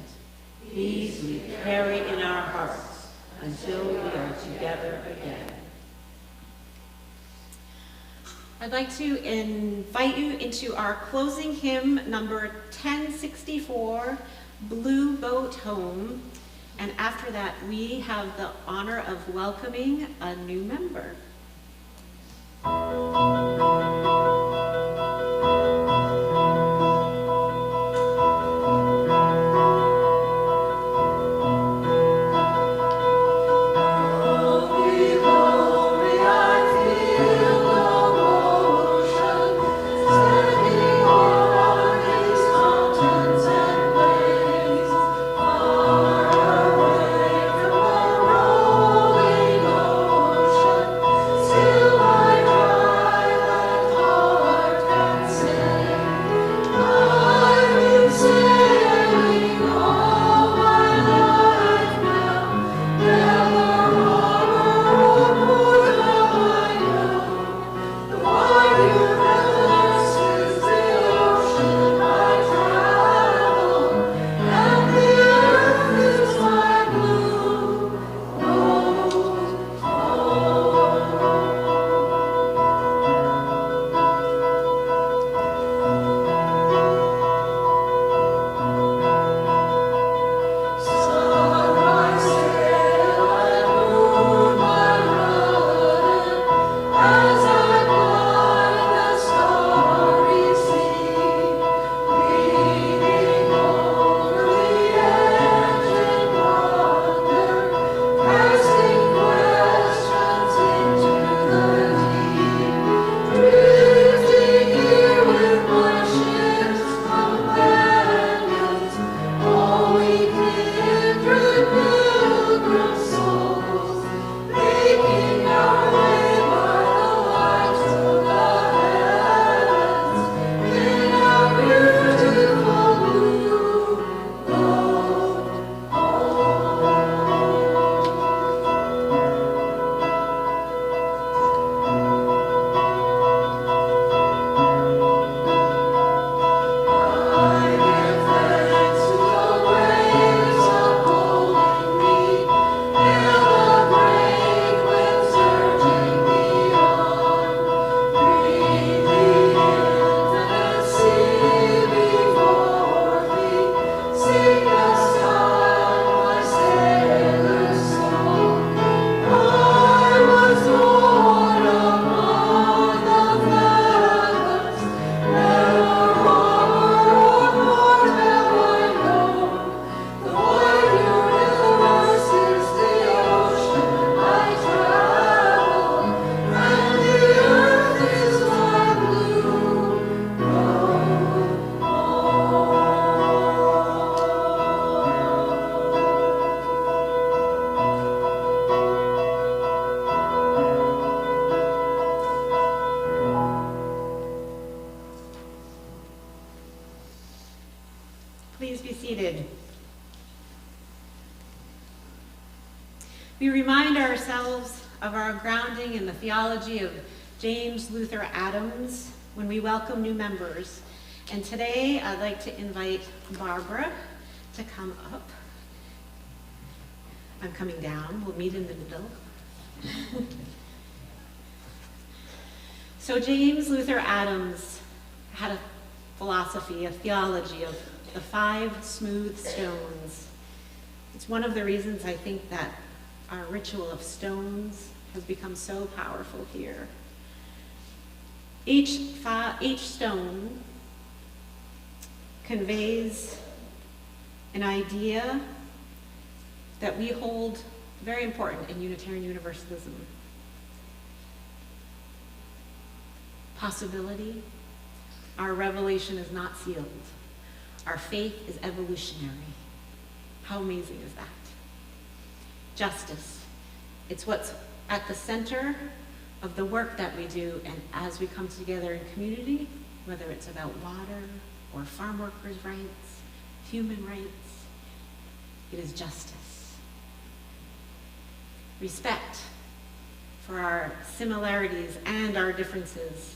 These we carry in our hearts until we are together again. I'd like to invite you into our closing hymn, number 1064, Blue Boat Home. And after that, we have the honor of welcoming a new member. Thank you. be seated. We remind ourselves of our grounding in the theology of James Luther Adams when we welcome new members. And today I'd like to invite Barbara to come up. I'm coming down. We'll meet in the middle. So James Luther Adams had a philosophy, a theology of the 5 smooth stones. It's one of the reasons I think that our ritual of stones has become so powerful here. Each stone conveys an idea that we hold very important in Unitarian Universalism. Possibility. Our revelation is not sealed. Our faith is evolutionary. How amazing is that? Justice. It's what's at the center of the work that we do, and as we come together in community, whether it's about water or farm workers' rights, human rights, it is justice. Respect for our similarities and our differences.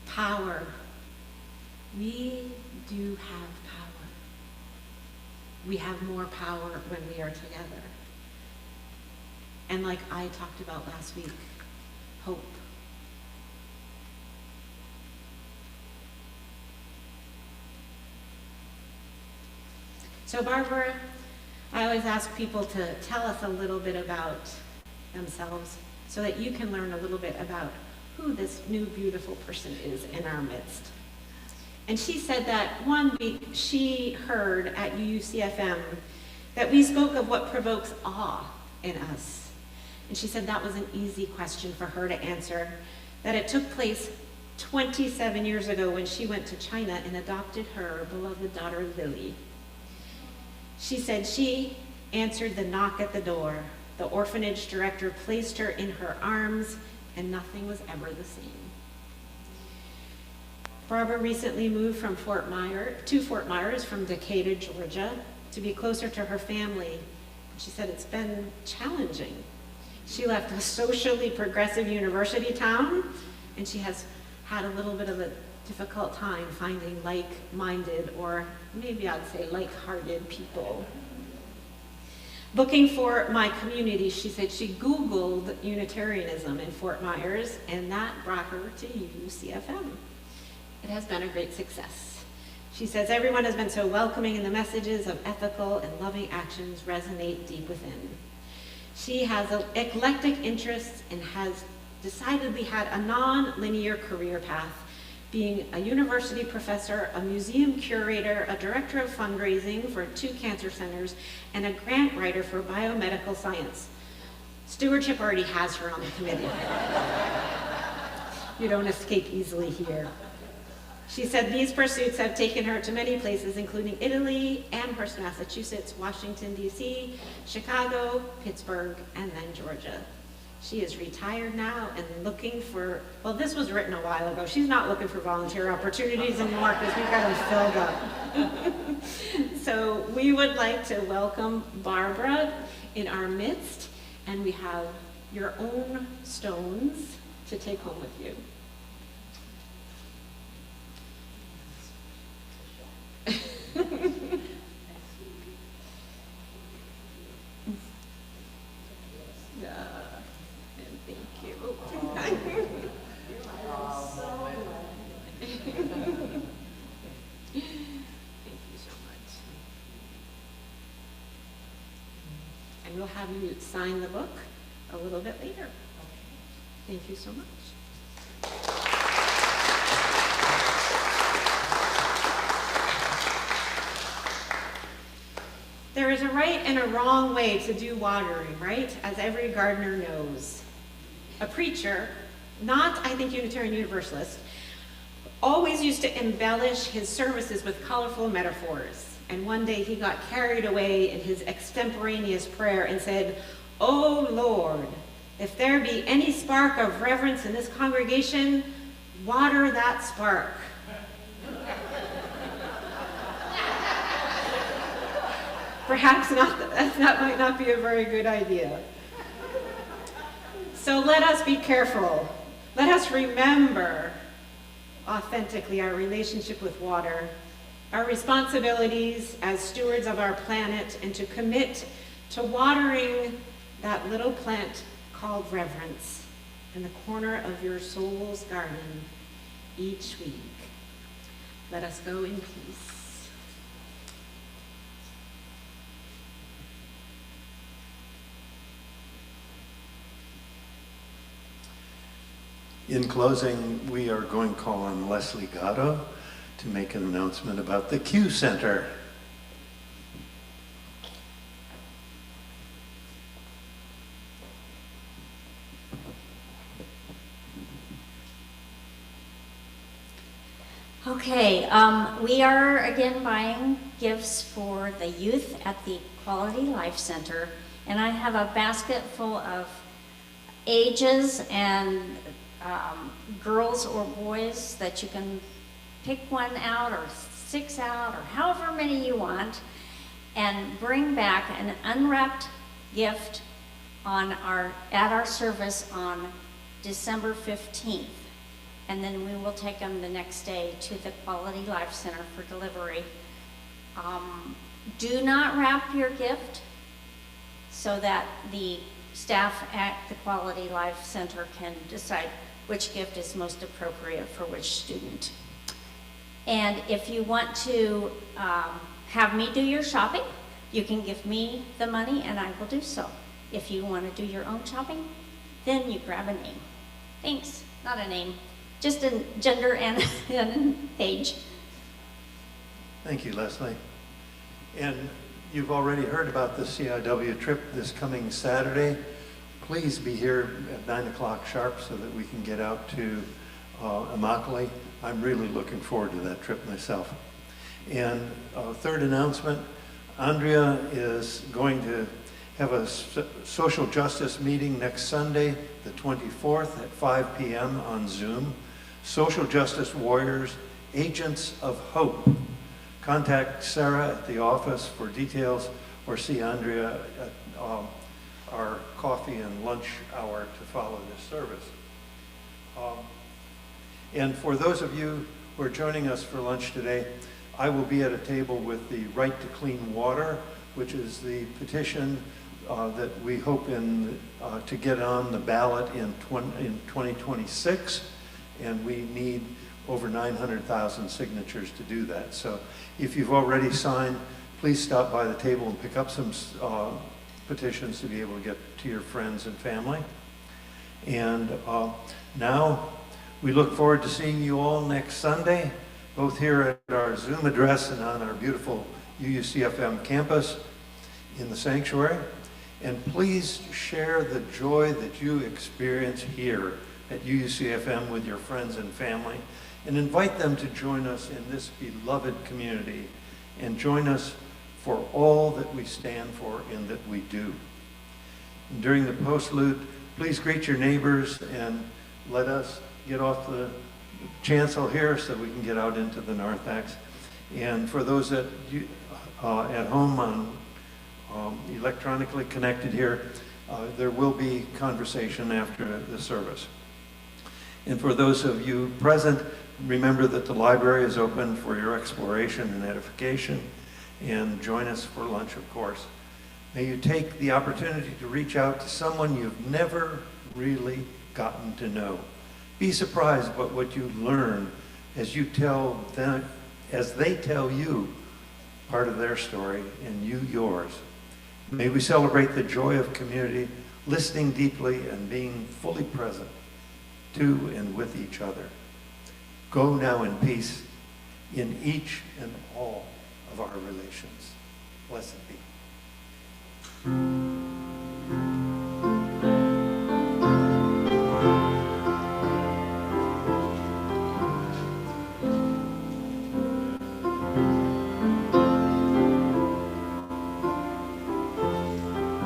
Power. We do have power. We have more power when we are together. And like I talked about last week, hope. So Barbara, I always ask people to tell us a little bit about themselves so that you can learn a little bit about who this new beautiful person is in our midst. And she said that one week she heard at UUCFM that we spoke of what provokes awe in us. And she said that was an easy question for her to answer, that it took place 27 years ago when she went to China and adopted her beloved daughter, Lily. She said she answered the knock at the door. The orphanage director placed her in her arms, and nothing was ever the same. Barbara recently moved from Fort Myers from Decatur, Georgia, to be closer to her family. She said it's been challenging. She left a socially progressive university town, and she has had a little bit of a difficult time finding like-minded, or maybe I'd say like-hearted people. Looking for my community, she said she Googled Unitarianism in Fort Myers, and that brought her to UUCFM. It has been a great success. She says everyone has been so welcoming, and the messages of ethical and loving actions resonate deep within. She has eclectic interests and has decidedly had a non-linear career path, being a university professor, a museum curator, a director of fundraising for 2 cancer centers, and a grant writer for biomedical science. Stewardship already has her on the committee. You don't escape easily here. She said these pursuits have taken her to many places, including Italy, Amherst, Massachusetts, Washington, D.C., Chicago, Pittsburgh, and then Georgia. She is retired now and looking for, well, this was written a while ago. She's not looking for volunteer opportunities anymore because we've got them filled up. So we would like to welcome Barbara in our midst, and we have your own stones to take home with you. We'll have you sign the book a little bit later. Thank you so much. There is a right and a wrong way to do watering, right? As every gardener knows. A preacher, not, I think, Unitarian Universalist, always used to embellish his services with colorful metaphors. And one day he got carried away in his extemporaneous prayer and said, "Oh Lord, if there be any spark of reverence in this congregation, water that spark." perhaps not, that might not be a very good idea. So let us be careful. Let us remember authentically our relationship with water, our responsibilities as stewards of our planet, and to commit to watering that little plant called reverence in the corner of your soul's garden each week. Let us go in peace. In closing, we are going to call on Leslie Gatto to make an announcement about the Q Center. Okay, we are again buying gifts for the youth at the Quality Life Center, and I have a basket full of ages and girls or boys that you can pick one out or 6 out or however many you want, and bring back an unwrapped gift at our service on December 15th. And then we will take them the next day to the Quality Life Center for delivery. Do not wrap your gift so that the staff at the Quality Life Center can decide which gift is most appropriate for which student. And if you want to have me do your shopping, you can give me the money and I will do so. If you want to do your own shopping, then you grab a name. Thanks, not a name. Just a gender and an age. Thank you, Leslie. And you've already heard about the CIW trip this coming Saturday. Please be here at 9 o'clock sharp so that we can get out to Immokalee. I'm really looking forward to that trip myself. And third announcement, Andrea is going to have a social justice meeting next Sunday, the 24th at 5 p.m. on Zoom. Social Justice Warriors, Agents of Hope. Contact Sarah at the office for details or see Andrea at our coffee and lunch hour to follow this service. And for those of you who are joining us for lunch today, I will be at a table with the Right to Clean Water, which is the petition that we hope to get on the ballot in 2026. And we need over 900,000 signatures to do that. So if you've already signed, please stop by the table and pick up some petitions to be able to get to your friends and family. And now we look forward to seeing you all next Sunday, both here at our Zoom address and on our beautiful UUCFM campus in the sanctuary. And please share the joy that you experience here at UUCFM with your friends and family, and invite them to join us in this beloved community and join us for all that we stand for and that we do. And during the postlude, please greet your neighbors and let us get off the chancel here so we can get out into the narthex. And for those that at home on electronically connected here, there will be conversation after the service. And for those of you present, remember that the library is open for your exploration and edification, and join us for lunch, of course. May you take the opportunity to reach out to someone you've never really gotten to know. Be surprised by what you learn as you tell them, as they tell you part of their story and you yours. May we celebrate the joy of community, listening deeply and being fully present to and with each other. Go now in peace in each and all of our relations. Blessed be.